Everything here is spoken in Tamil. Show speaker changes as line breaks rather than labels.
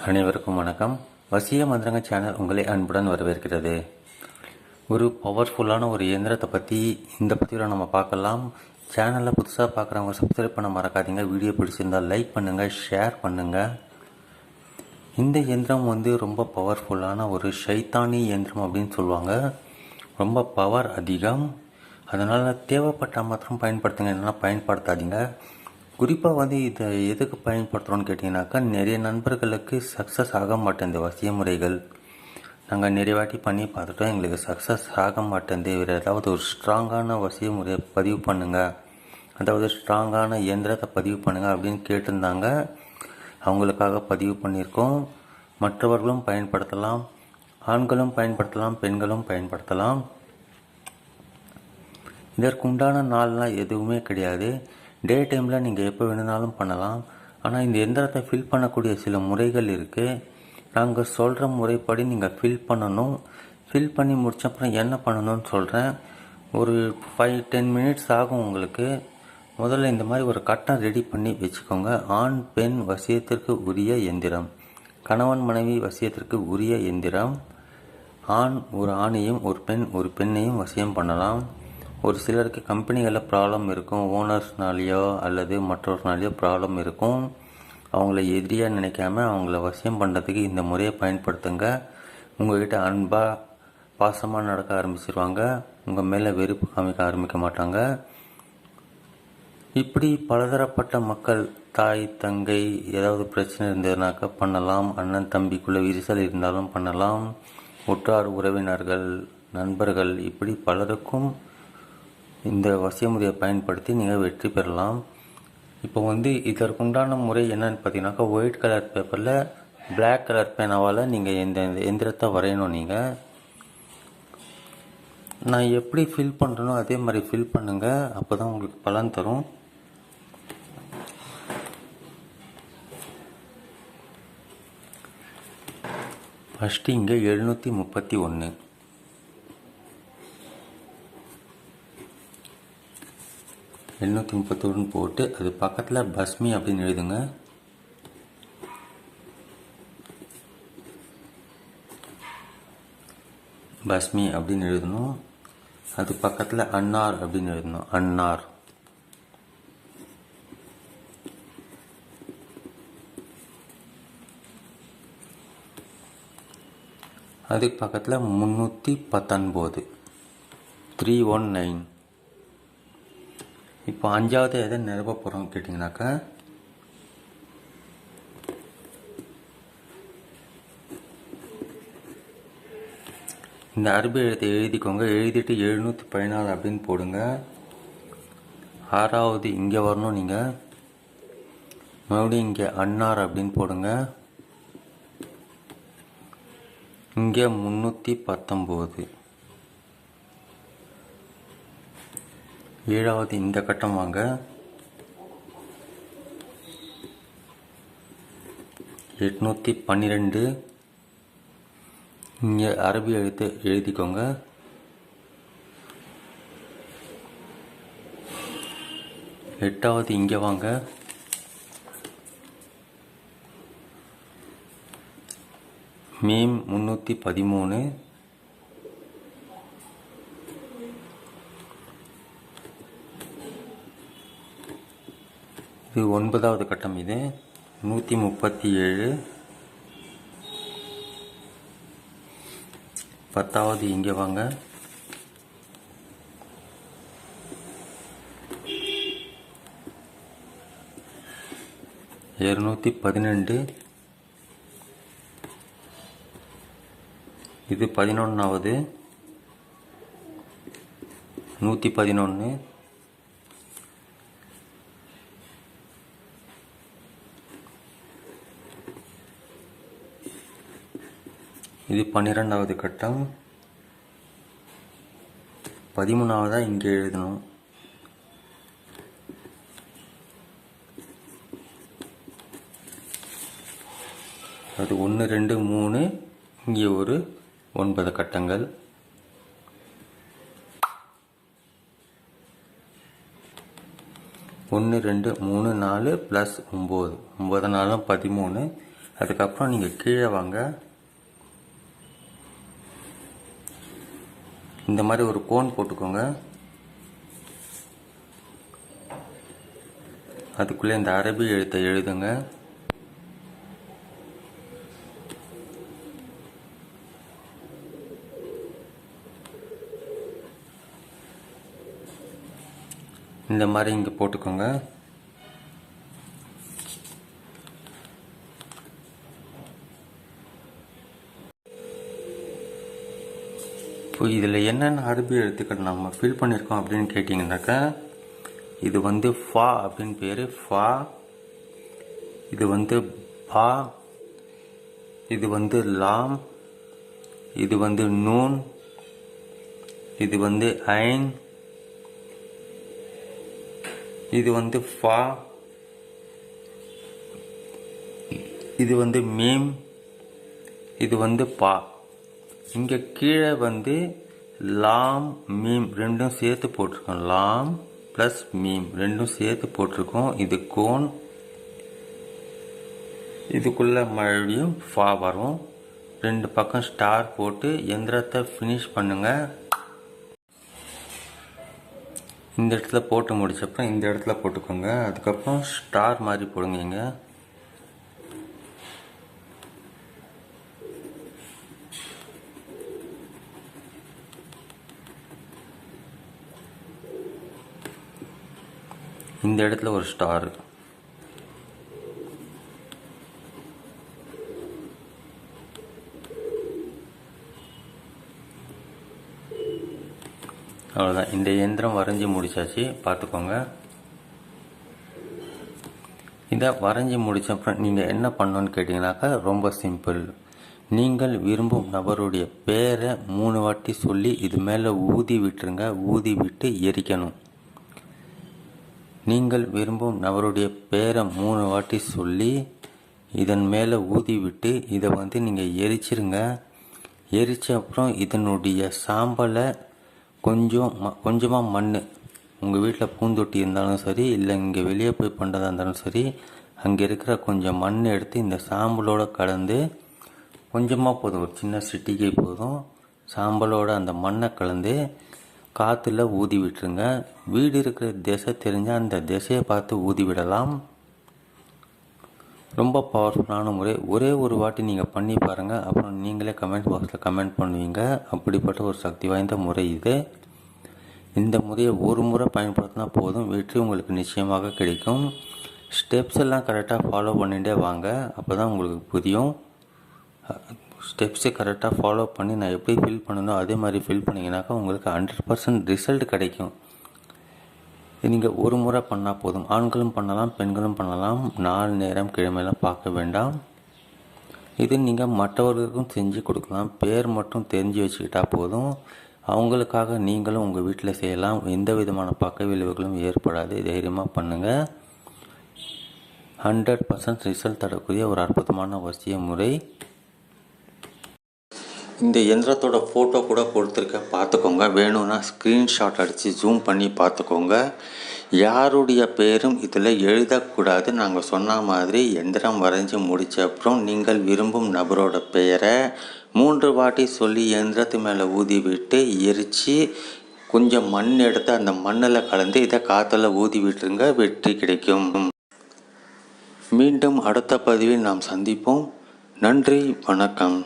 அனைவருக்கும் வணக்கம். வசிய மந்திரங்க சேனல் உங்களை அன்புடன் வரவேற்கிறது. ஒரு பவர்ஃபுல்லான ஒரு இயந்திரத்தை பற்றி இந்த பதிவில் நம்ம பார்க்கலாம். சேனலில் புதுசாக பார்க்குறவங்க சப்ஸ்கிரைப் பண்ண மறக்காதீங்க. வீடியோ பிடிச்சிருந்தால் லைக் பண்ணுங்கள், ஷேர் பண்ணுங்கள். இந்த இயந்திரம் ரொம்ப பவர்ஃபுல்லான ஒரு ஷைத்தானி இயந்திரம் அப்படின்னு சொல்லுவாங்க. ரொம்ப பவர் அதிகம். அதனால் தேவைப்பட்டால் மாத்திரம் பயன்படுத்துங்க, இல்லைன்னா பயன்படுத்தாதீங்க. குறிப்பாக இதை எதுக்கு பயன்படுத்துகிறோன்னு கேட்டிங்கனாக்கா, நிறைய நண்பர்களுக்கு சக்ஸஸ் ஆக மாட்டேன் இந்த வசிய முறைகள். நாங்கள் நிறைய வாட்டி பண்ணி பார்த்துட்டோம், எங்களுக்கு சக்ஸஸ் ஆக மாட்டேங்குது. வேறு ஏதாவது ஒரு ஸ்ட்ராங்கான வசிய முறையை பதிவு பண்ணுங்கள், அதாவது ஸ்ட்ராங்கான இயந்திரத்தை பதிவு பண்ணுங்கள் அப்படின்னு கேட்டிருந்தாங்க. அவங்களுக்காக பதிவு பண்ணியிருக்கோம். மற்றவர்களும் பயன்படுத்தலாம், ஆண்களும் பயன்படுத்தலாம், பெண்களும் பயன்படுத்தலாம். இதற்கு உண்டான நாள்லாம் எதுவுமே கிடையாது. டே டைமில் நீங்கள் எப்போ வேணுனாலும் பண்ணலாம். ஆனால் இந்த எந்திரத்தை ஃபில் பண்ணக்கூடிய சில முறைகள் இருக்குது. நாங்கள் சொல்கிற முறைப்படி நீங்கள் ஃபில் பண்ணணும். ஃபில் பண்ணி முடிச்ச அப்புறம் என்ன பண்ணணும்னு சொல்கிறேன். ஒரு 5-10 மினிட்ஸ் ஆகும் உங்களுக்கு. முதல்ல இந்த மாதிரி ஒரு கட்டம் ரெடி பண்ணி வச்சுக்கோங்க. ஆண் பெண் வசியத்திற்கு உரிய எந்திரம், கணவன் மனைவி வசியத்திற்கு உரிய எந்திரம். ஆண் ஒரு ஆணையும் ஒரு பெண் ஒரு பெண்ணையும் வசியம் பண்ணலாம். ஒரு சிலருக்கு கம்பெனிகளில் ப்ராப்ளம் இருக்கும், ஓனர்ஸ்னாலேயோ அல்லது மற்றவர்னாலேயோ ப்ராப்ளம் இருக்கும். அவங்கள எதிரியாக நினைக்காம அவங்கள வசியம் பண்ணுறதுக்கு இந்த முறையை பயன்படுத்துங்க. உங்கள்கிட்ட அன்பாக பாசமாக நடக்க ஆரம்பிச்சிருவாங்க. உங்கள் மேலே வெறுப்பு காமிக்க ஆரம்பிக்க மாட்டாங்க. இப்படி பலதரப்பட்ட மக்கள், தாய் தங்கை ஏதாவது பிரச்சனை இருந்ததுனாக்கா பண்ணலாம். அண்ணன் தம்பிக்குள்ளே விரிசல் இருந்தாலும் பண்ணலாம். உற்றார் உறவினர்கள், நண்பர்கள், இப்படி பலருக்கும் இந்த வசிய முறையை பயன்படுத்தி நீங்கள் வெற்றி பெறலாம். இப்போ இதற்குண்டான முறை என்னன்னு பார்த்தீங்கன்னாக்கா, ஒயிட் கலர் பேப்பரில் பிளாக் கலர் பேனாவால் நீங்கள் இந்த எந்திரத்தை வரையணும். நீங்கள் நான் எப்படி ஃபில் பண்ணுறனோ அதே மாதிரி ஃபில் பண்ணுங்கள். அப்போ தான் உங்களுக்கு பலன் தரும். ஃபஸ்ட்டு இங்கே 731 731 போட்டு அது பக்கத்தில் பஸ்மி அப்படின்னு எழுதுங்க. பஸ்மி அப்படின்னு எழுதணும். அது பக்கத்தில் அன்னார் அப்படின்னு எழுதணும். அன்னார். அதுக்கு பக்கத்தில் 319 319. இப்போ 5வது எதை நிரப்ப போகிறோம் கேட்டிங்கனாக்கா, இந்த அரபி எழுத்தை எழுதிக்கோங்க. எழுதிட்டு 714 அப்படின்னு போடுங்க. 6வது இங்கே வரணும். நீங்கள் மறுபடியும் இங்கே அன்னார் அப்படின்னு போடுங்க. இங்கே 319. 7வது இந்த கட்டம் வாங்க. 812 இங்கே அரபி எழுத்து எழுதிக்கோங்க. 8வது இங்கே வாங்க. மீம் 313. இது 9வது கட்டம். இது 137. 10வது இங்கே வாங்க. 212. இது 11வது 111. இது 12வது கட்டம். 13வதாக இங்கே எழுதணும். அது 1 2 3. இங்கே ஒரு 9 கட்டங்கள். 1 2 3 4 + 9 9 4 13. அதுக்கப்புறம் நீங்கள் கீழே வாங்க. இந்த மாதிரி ஒரு கோன் போட்டுக்கோங்க. அதுக்குள்ளே இந்த அரபி எழுத்தை எழுதுங்க. இந்த மாதிரி இங்கே போட்டுக்கோங்க. இப்போ இதில் என்னென்ன அரபி எழுத்துக்கள் நம்ம ஃபில் பண்ணியிருக்கோம் அப்படின்னு கேட்டிங்கனாக்கா, இது வந்து ஃபா அப்படின்னு பேர், ஃபா. இது வந்து பா. இது வந்து லாம். இது வந்து நூன். இது வந்து ஐன். இது வந்து ஃபா. இது வந்து மீம். இது வந்து பா. இங்கே கீழே வந்து லாம் மீம் ரெண்டும் சேர்த்து போட்டிருக்கோம். லாம் ப்ளஸ் மீம் ரெண்டும் சேர்த்து போட்டிருக்கோம். இது கோன். இதுக்குள்ளே மறுபடியும் ஃபா வரும். 2 பக்கம் ஸ்டார் போட்டு எந்திரத்தை ஃபினிஷ் பண்ணுங்கள். இந்த இடத்துல போட்டு முடிச்சப்பறம் இந்த இடத்துல போட்டுக்கோங்க. அதுக்கப்புறம் ஸ்டார் மாதிரி போடுங்க. இங்கே இந்த இடத்துல ஒரு ஸ்டார். அவ்வளோதான். இந்த இயந்திரம் வரைஞ்சி முடிச்சாச்சு, பார்த்துக்கோங்க. இதை வரைஞ்சி முடிச்சப்பறம் நீங்கள் என்ன பண்ணணுன்னு கேட்டிங்கனாக்கா ரொம்ப சிம்பிள். நீங்கள் விரும்பும் நபருடைய பேரை 3 வாட்டி சொல்லி இது மேலே ஊதி விட்டுருங்க. ஊதி விட்டு எரிக்கணும். நீங்கள் விரும்பும் நபருடைய பேரை 3 வாட்டி சொல்லி இதன் மேலே ஊதி விட்டு இதை வந்து நீங்கள் எரிச்சிருங்க. எரிச்ச அப்புறம் இதனுடைய சாம்பலை கொஞ்சமாக மண், உங்கள் வீட்டில் பூந்தொட்டி இருந்தாலும் சரி, இல்லை இங்கே வெளியே போய் பண்ணுறதா இருந்தாலும் சரி, அங்கே இருக்கிற கொஞ்சம் மண் எடுத்து இந்த சாம்பலோடு கலந்து, கொஞ்சமாக போதும், ஒரு சின்ன சிட்டிகை போதும், சாம்பலோடு அந்த மண்ணை கலந்து காற்றுல ஊதி விட்டுருங்க. வீடு இருக்கிற திசை தெரிஞ்சால் அந்த திசையை பார்த்து ஊதி விடலாம். ரொம்ப பவர்ஃபுல்லான முறை. ஒரே ஒரு வாட்டி நீங்கள் பண்ணி பாருங்கள். அப்புறம் நீங்களே கமெண்ட் பாக்ஸில் கமெண்ட் பண்ணுவீங்க. அப்படிப்பட்ட ஒரு சக்தி வாய்ந்த முறை இது. இந்த முறையை ஒரு முறை பயன்படுத்தினா போதும், வெற்றி உங்களுக்கு நிச்சயமாக கிடைக்கும். ஸ்டெப்ஸ் எல்லாம் கரெக்டாக ஃபாலோ பண்ணிகிட்டே வாங்க. அப்போ தான் உங்களுக்கு புரியும். ஸ்டெப்ஸை கரெக்டாக ஃபாலோ பண்ணி நான் எப்படி ஃபில் பண்ணணும் அதே மாதிரி ஃபில் பண்ணிங்கனாக்கா உங்களுக்கு 100% ரிசல்ட் கிடைக்கும். நீங்கள் ஒரு முறை பண்ணால் போதும். ஆண்களும் பண்ணலாம், பெண்களும் பண்ணலாம். நாள் நேரம் கிழமையெல்லாம் பார்க்க வேண்டாம். இது நீங்கள் மற்றவர்களுக்கும் செஞ்சு கொடுக்கலாம். பேர் மட்டும் தெரிஞ்சு வச்சுக்கிட்டால் போதும். அவங்களுக்காக நீங்களும் உங்கள் வீட்டில் செய்யலாம். எந்த விதமான பக்க விளைவுகளும் ஏற்படாது. தைரியமாக பண்ணுங்கள். 100% ரிசல்ட் தரக்கூடிய ஒரு அற்புதமான வசிய முறை. இந்த இயந்திரத்தோட ஃபோட்டோ கூட கொடுத்துருக்க, பார்த்துக்கோங்க. வேணும்னா ஸ்க்ரீன்ஷாட் அடித்து ஜூம் பண்ணி பார்த்துக்கோங்க. யாருடைய பேரும் இதில் எழுதக்கூடாது. நாங்கள் சொன்ன மாதிரி எந்திரம் வரைஞ்சி முடித்த அப்புறம் நீங்கள் விரும்பும் நபரோட பெயரை 3 வாட்டி சொல்லி எந்திரத்து மேலே ஊதி விட்டு எரித்து கொஞ்சம் மண் எடுத்து அந்த மண்ணில் கலந்து இதை காற்றுல ஊதி விட்டுருங்க. வெற்றி கிடைக்கும். மீண்டும் அடுத்த பதிவில் நாம் சந்திப்போம். நன்றி, வணக்கம்.